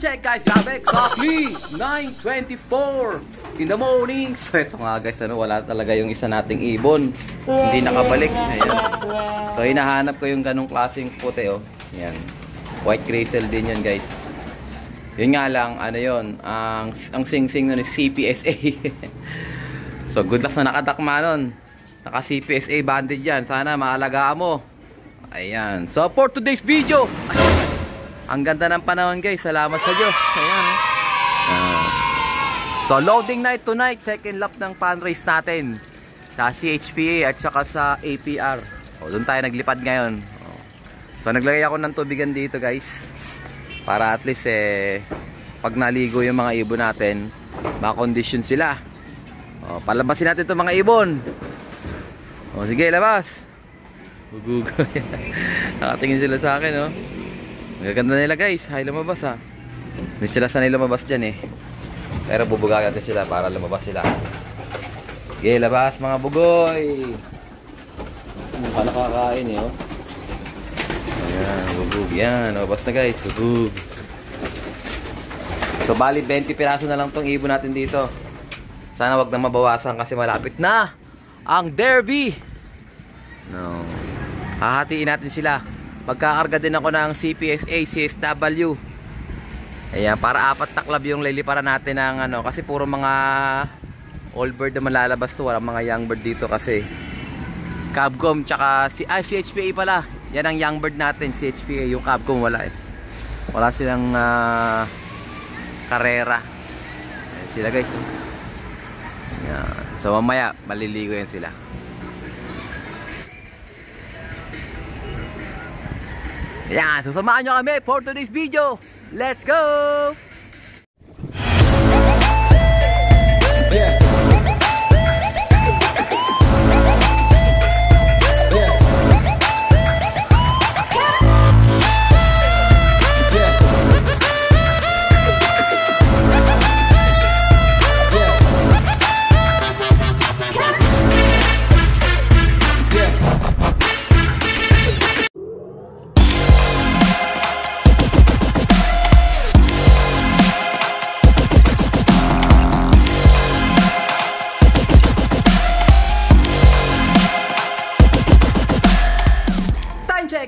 check guys, grabe, exactly 9:24 in the morning. So ito nga guys, wala talaga yung isa nating ibon, hindi nakabalik. Ayan. So hinahanap ko yung ganong klaseng puti, oh. Ayan. White Grizzle din yan guys. Yun nga lang, ano yun, ang sing-sing nun is CPSA. So good luck na nakadakma nun. Naka CPSA banded yan, sana maalagaan mo. Ayan. So for today's video, ang ganda ng panahon guys, salamat sa Diyos. Ayan. So loading night tonight, second lap ng pan race natin sa CHPA at saka sa APR. O, doon tayo naglipad ngayon. So naglagay ako ng tubigan dito guys, para at least pag naligo yung mga ibon natin, makondisyon sila. O, palabasin natin itong mga ibon. O sige, labas. Gugugo. Nakatingin sila sa akin, oh. Magaganda nila guys, hay lumabas ha. Hindi sila sanay lumabas dyan pero bubugayan natin sila para lumabas sila. Okay, labas mga bugoy. Ano ka nakakain oh. Ayan, bubug yan. Lumabas na guys, bubug. So bali 20 piraso na lang tong ibon natin dito. Sana wag na mabawasan kasi malapit na ang derby. No. Hahatiin natin sila. Magkakarga din ako ng CPSA, CSW. Ayan, para 4 na club yung liliparan natin ng ano, kasi puro mga old bird na malalabas to, walang mga young bird dito kasi Cabcom tsaka CHPA pala. Yan ang young bird natin, CHPA, yung Cabcom wala wala silang karera. Ayan sila guys. Ayan. So mamaya maliligo yan sila. Ayan, so samahan nyo kami for today's video. Let's go! Yeah.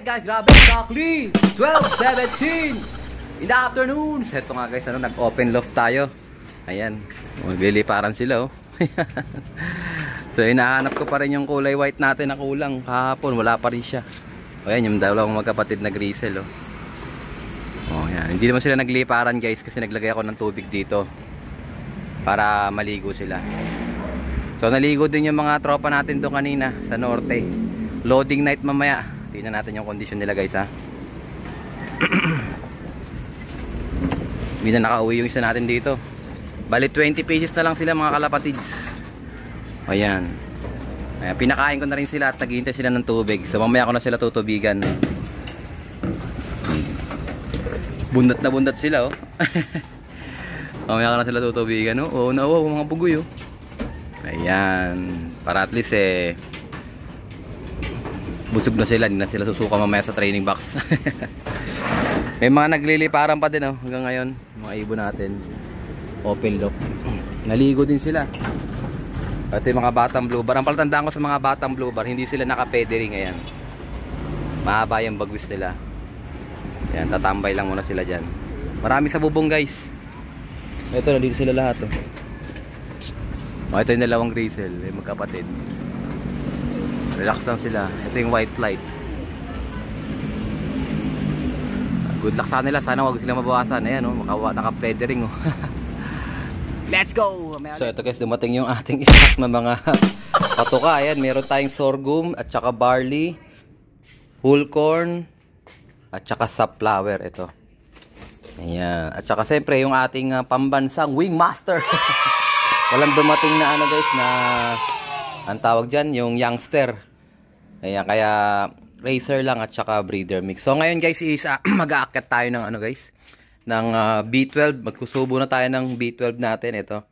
Guys, grabe, exactly 12:17 in the afternoon. So ito nga guys, nag-open loft tayo. Ayan, magliliparan sila oh. So hinahanap ko pa rin yung kulay white natin na kulang. Kahapon wala pa rin siya. O yan, yung dalawang magkapatid na grizzle oh. Oh yan, hindi naman sila nagliparan guys kasi naglagay ako ng tubig dito para maligo sila. So naligo din yung mga tropa natin doon kanina sa norte. Loading night mamaya. Tingnan natin yung kondisyon nila guys ha. Hindi na nakauwi yung isa natin dito. Bali 20 pieces na lang sila mga kalapatids. Ayan. Ayan, pinakain ko na rin sila at naghihintay sila ng tubig. So mamaya ko na sila tutubigan. Bundat na bundat sila oh. Mamaya ko na sila tutubigan oh. Oh, nawaw mga bugoy oh. Ayan. Para at least busog na sila, hindi na sila susuka mamaya sa training box. May mga nagliliparan pa din oh, hanggang ngayon, mga ibon natin. Open lock. Naligo din sila. At yung mga batang blue bar, ang palatandaan ko sa mga batang blue bar, hindi sila naka-feathering ngayon. Mahaba yung bagwis nila. Yan, tatambay lang muna sila dyan. Marami sa bubong guys. Ito, nandito sila lahat oh. Ito yung dalawang grizzle, yung magkapatid. Relax lang sila. Ito yung white flight. Good luck sa kanila. Sana wag sila mabawasan. Ayan oh, naka-feathering oh. Let's go! So ito guys, dumating yung ating stock na mga patuka. Ayan, meron tayong sorghum at saka barley, whole corn at saka safflower. Ito. Ayan. At saka siyempre yung ating pambansang wingmaster. Walang dumating na ano guys na ang tawag dyan, yung youngster. Ayan, kaya racer lang at saka breeder mix. So ngayon guys is mag-aakyat tayo ng ano guys, ng B12. Magsusubo na tayo ng B12 natin ito.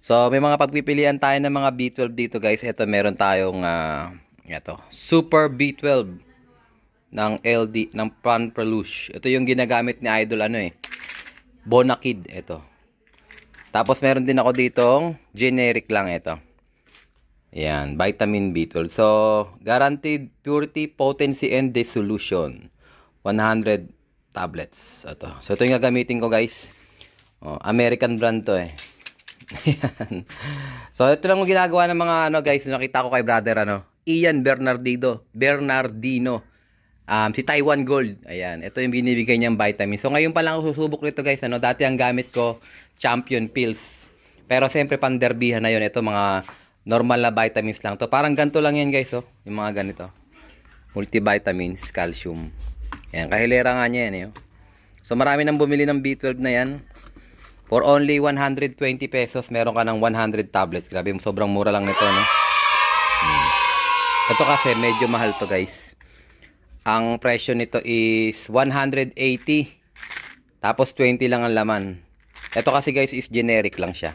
So may mga pagpipilian tayo ng mga B12 dito guys. Ito meron tayong ito, Super B12 ng LD ng Pan Peluche. Ito yung ginagamit ni Idol ano Bonakid, ito. Tapos meron din ako ditong generic lang ito. Ayan, vitamin B12. So, guaranteed purity, potency, and dissolution. 100 tablets. Ito. So, ito yung gagamitin ko, guys. American brand to eh. Ayan. So, ito lang yung ginagawa ng mga guys. Nakita ko kay brother Ian Bernardino. Si Taiwan Gold. Ayan. Ito yung binibigay niyang vitamin. So, ngayon pa lang ako susubok nito, guys. Dati ang gamit ko, Champion Pills. Pero, siyempre, panderbihan na yun. Ito, mga normal na vitamins lang to. Parang ganito lang yan, guys. Yung mga ganito. Multivitamins, calcium. Ayan. Kahilera nga niya yan. So, marami nang bumili ng B12 na yan. For only 120 pesos, meron ka ng 100 tablets. Grabe, sobrang mura lang nito, no? Ito kasi, medyo mahal to, guys. Ang presyo nito is 180. Tapos 20 lang ang laman. Ito kasi, guys, is generic lang siya.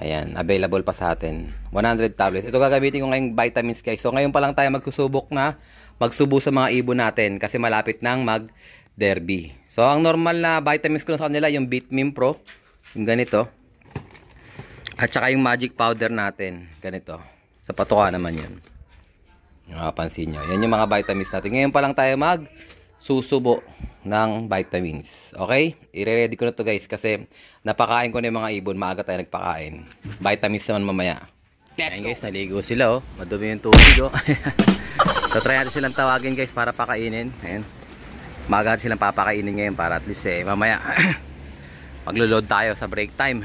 Ayan, available pa sa atin. 100 tablets. Ito gagamitin ko ngayong vitamins, guys. So, ngayon pa lang tayo magsubo sa mga ibon natin. Kasi malapit nang mag-derby. So, ang normal na vitamins ko sa kanila, yung Bitmin Pro. Yung ganito. At saka yung magic powder natin. Ganito. Sa patuka naman yun. Pansin nyo. Yan yung mga vitamins natin. Ngayon pa lang tayo magsusubo ng vitamins. Okay? I-ready ko na to, guys. Kasi napakain ko na yung mga ibon. Maaga tayo nagpakain. Vitamins naman mamaya. Ayan, guys. Naligo sila. Madumi yung tubig. So, try natin silang tawagin, guys, para pakainin. Ayan. Maaga natin silang papakainin ngayon para at least mamaya maglo-load tayo sa break time.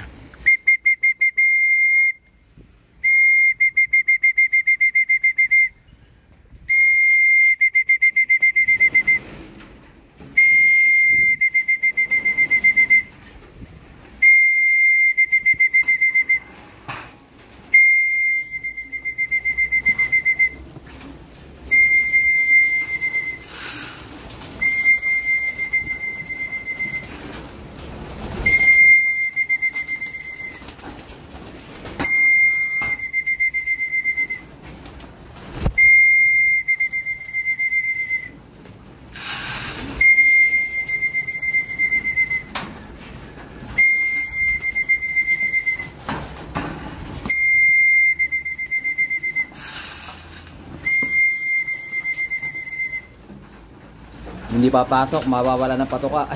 Hindi papasok, mawawala ng patuka.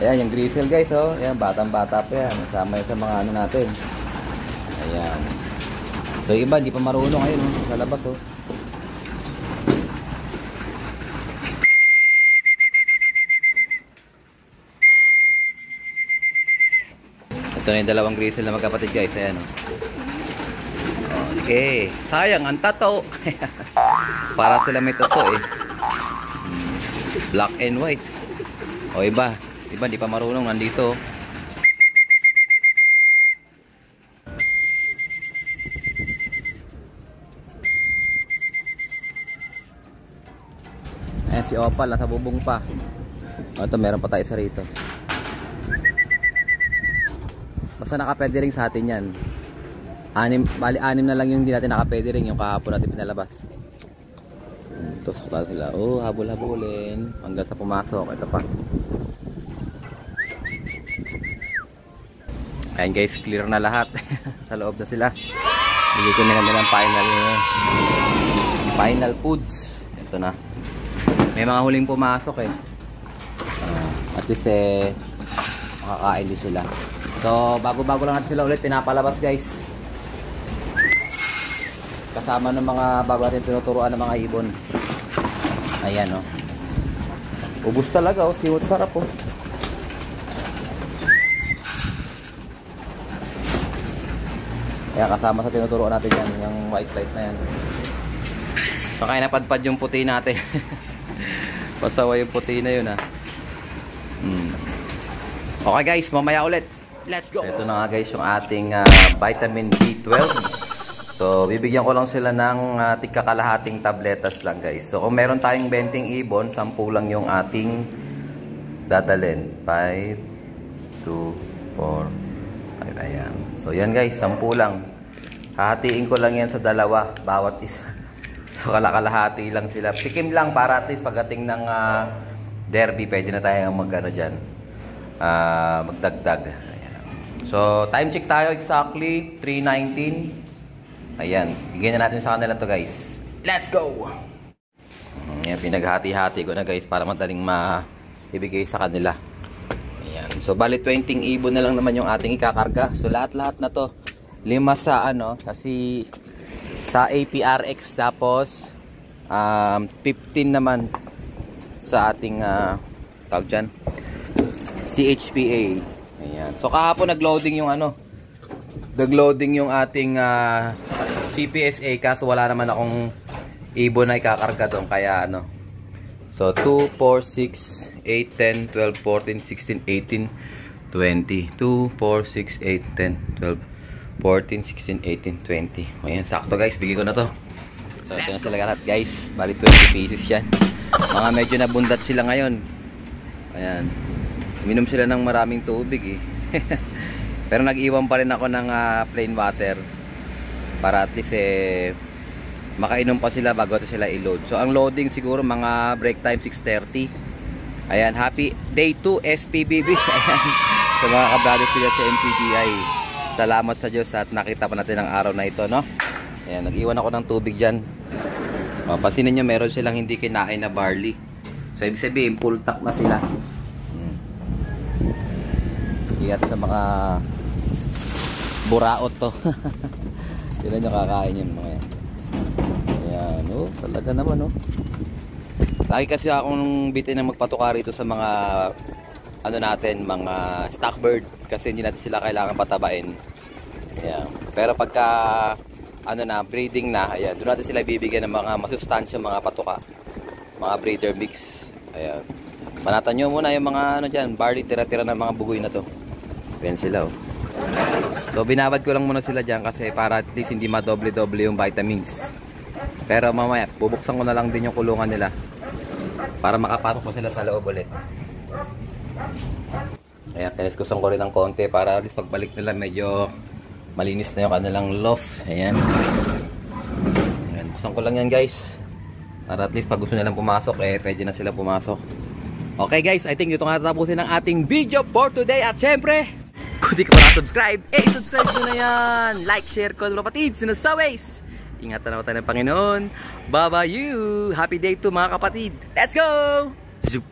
Ayan, yung grizzle, guys, Ayan, batang-bata pa yan. Kasama yun sa mga natin. Ayan. So, iba, hindi pa marunong ngayon, sa labas, Ito na yung dalawang grizzle na magkapatid, guys. Ayan, Okay. Sayang, ang tato. Para sila may tato, Black and white. Iba hindi pa marunong, nandito. Ayan si Opal, nasa bubong pa. Ito, meron pa tayo isa rito. Basta nakapwede ring sa atin yan. Bali 6 na lang yung hindi natin nakapwede ring, yung kahapon natin pinalabas. Ito sila. Habol-habulin hanggang sa pumasok. Ito pa. Ayan, guys, clear na lahat. Sa loob na sila. Bigay ko na ng final foods. Ito na. May mga huling pumasok at least makakain din sila. So, bago-bago lang natin sila ulit pinapalabas, guys. Kasama ng mga bago natin tinuturuan ng mga ibon. Ayan, ubos talaga, siwot sarap, Ayan, kasama sa tinuturuan natin yan, yung white light na yan. So, kaya napadpad yung puti natin. Pasawa yung puti na yun, Okay, guys, mamaya ulit. Let's go! Ito na nga, guys, yung ating vitamin B12. So, bibigyan ko lang sila ng tigkakalahating tabletas lang, guys. So, kung meron tayong 20 ibon, 10 lang yung ating dadalhin. 5, 2, 4, 5. Ayan. So, yan, guys. 10 lang. Hahatiin ko lang yan sa dalawa. Bawat isa. So, kalahati lang sila. Sikim lang para at least pagdating ng derby, pwede na tayo mag-ano dyan. magdagdag. Ayan. So, time check tayo exactly 3:19. Ayan, bigyan na natin sa kanila to guys. Let's go! Ayan, pinaghati-hati ko na guys para madaling maibigay sa kanila. Ayan, so bali 20 ibon na lang naman yung ating ikakarga. So lahat-lahat na to, 5 sa sa APRX, tapos 15 naman sa ating tawag dyan, CHPA. Ayan. So kahapon nagloading yung nagloading yung ating CPSA, kaso wala naman akong ibon na ikakarga doon, kaya so 2, 4, 6, 8, 10, 12, 14, 16, 18, 20. 2, 4, 6, 8, 10, 12, 14, 16, 18, 20. Ayan, sakto guys, bigay ko na to. So ito na sila lahat guys, bali 20 pieces yan. Mga medyo nabundat sila ngayon. Ayan, minom sila ng maraming tubig pero nag-iwan pa rin ako ng plain water para at least makainom pa sila bago sila i-load. So ang loading siguro mga break time 6:30. Ayan, happy day 2 SPBB. Ayan, sa mga kabrothers ko dyan sa MCGI, salamat sa Diyos at nakita pa natin ang araw na ito, no? Ayan, nag-iwan ako ng tubig dyan. Pansinin nyo, meron silang hindi kinain na barley. So ibig sabihin, full tank na sila. Iyat sa mga buraot to. Sila nyo kakain yun mga yan. Ayan, talaga naman lagi kasi akong bitin na magpatuka rito sa mga natin, mga stock bird, kasi hindi natin sila kailangan patabain. Ayan. Pero pagka breeding na, ayan, doon natin sila bibigyan ng mga masustansya, mga patuka, mga breeder mix. Ayan, panatan nyo muna yung mga dyan, barley, tira-tira ng mga bugoy na to. Ayan sila So binabad ko lang muna sila dyan kasi para at least hindi madoble-doble yung vitamins. Pero mamaya bubuksan ko na lang din yung kulungan nila para makapatok po sila sa loob ulit. Ayan, piniskusan ko rin ng konti para at least pagbalik nila medyo malinis na yung kanilang loft. Ayan, ayan, buksan ko lang yan guys para at least pag gusto nilang pumasok pwede na sila pumasok. Okay guys, I think ito nga tatapusin ang ating video for today. At syempre, kung di ka pa na-subscribe, subscribe mo na yan. Like, share, call mga kapatids. And as always, ingatan na tayo ng Panginoon. Bye-bye you. Happy day to mga kapatid. Let's go! Zoop.